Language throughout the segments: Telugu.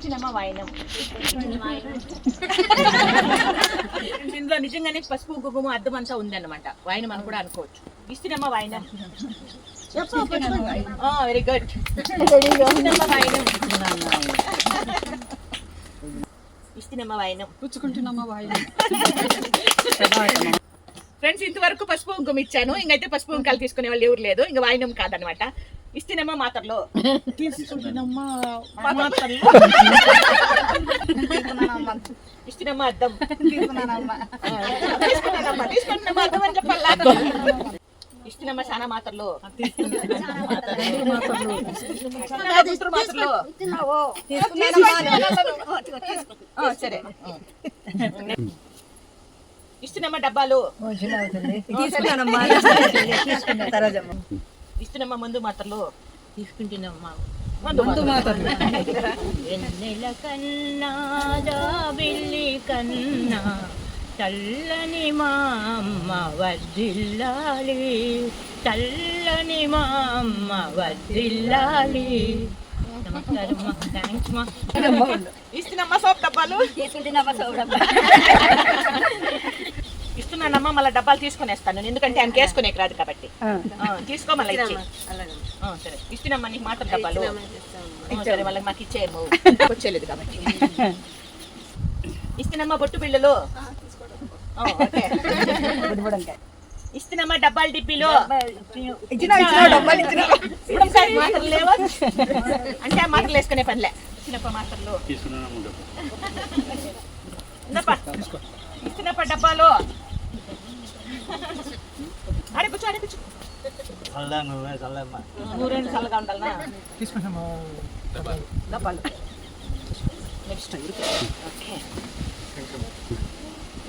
ఇచ్చినమ్మ వాయినం. ఇందులో నిజంగానే పసుపు కుంకుమ అద్దం అంతా ఉందన్నమాట. వాయినం అని కూడా అనుకోవచ్చు. ఇచ్చినమ్మ వాయినం. Very good. ఇచ్చినమ్మ వాయినం. పుచ్చుకుంటున్నమ్మ వాయినం. ఫ్రెండ్స్, ఇంతవరకు పసుపు కుంకుమ ఇచ్చాను. ఇంకైతే పసుపు కుంకాలు తీసుకునే వాళ్ళు ఎవరు లేదు. ఇంకా వాయినం కాదనమాట. ఇస్తేనమ్మ మాతర్లో తీసుకుంటున్నమ్మ ఇస్తేనమ్మ అద్దం తీసుకున్నానమ్మ అద్దం అని చెప్పాలా. ఇస్తేనమ్మ చాలా మాతర్లో సరే. ఇస్తున్నమ్మ డబ్బాలు ఇస్తున్నమ్మ మందు మాత్రలు తీసుకుంటున్నమ్మ ఎన్నెల కన్నా బిల్లి కన్నా చల్లని మా అమ్మ వర్ధిల్లాలి, చల్లని మా అమ్మ వర్ధిల్లాలి. నమస్కారం మా, థ్యాంక్స్ మా. ఇస్తున్నమ్మ సోప్ డబ్బాలు తీసుకుంటున్నమ్మ సోప్ డబ్బా ఇస్తున్నానమ్మా. మళ్ళీ డబ్బాలు తీసుకునేస్తాను, ఎందుకంటే ఆయనకి వేసుకునేకి రాదు కాబట్టి. తీసుకో మళ్ళీ ఇచ్చి. సరే ఇస్తున్నామ్మా నీకు మాత్రం డబ్బాలు. సరే మళ్ళీ మాకు ఇచ్చేయము, వచ్చేలేదు కాబట్టి. ఇస్తున్నామ్మా బొట్టు బిళ్ళలు. ఇస్తున్నామ్మా డబ్బాలు డిబ్బీలు. మాత్రలు లేవా అంటే ఆ మాత్రలు వేసుకునే పనిలే. ఇచ్చినప్ప మాత్రలు ఇస్తున్నప్ప డబ్బాలు. అడిపచ్చు అడిపచ్చు నూరేళ్ళు చల్లగా ఉండాలనా. డబ్బాలు నెక్స్ట్. ఓకే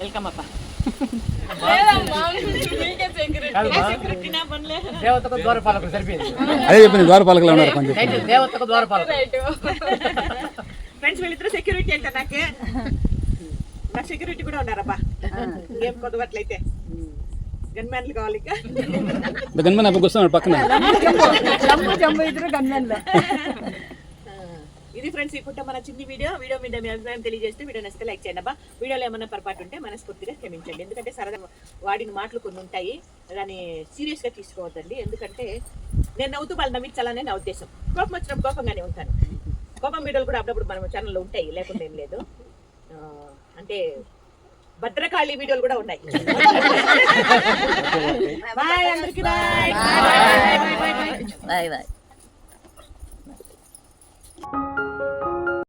వెల్కమ్ అప్ప. ఫ్రెండ్స్ వీళ్ళిద్దరు సెక్యూరిటీ అంట. నాకు సెక్యూరిటీ కూడా ఉన్నారబ్బా. ఏం కొద్దిగట్లయితే గన్మ్యాన్లు కావాలి. ఇది ఫ్రెండ్స్ ఈ పుట్ట మన చిన్ని వీడియో మీద మీ అభిప్రాయం తెలియజేస్తే వీడియో నచ్చితే లైక్ చేయండి అబ్బా. వీడియోలో ఏమన్నా పొరపాటు ఉంటే మనస్ఫూర్తిగా క్షమించండి. ఎందుకంటే సరదా వాడిన మాటలు కొన్ని ఉంటాయి, దాన్ని సీరియస్గా తీసుకోవద్దండి. ఎందుకంటే నేను నవ్వుతూ వాళ్ళు నవ్వించాలనే నా ఉద్దేశం. కోపం వచ్చినప్పుడు కోపంగానే ఉంటాను. కోపం వీడియోలు కూడా అప్పుడప్పుడు మన ఛానల్లో ఉంటాయి, లేకుండా ఏం లేదు. అంటే భద్రకాళి వీడియోలు కూడా ఉన్నాయి. బాయ్ అందరికీ. Bye bye.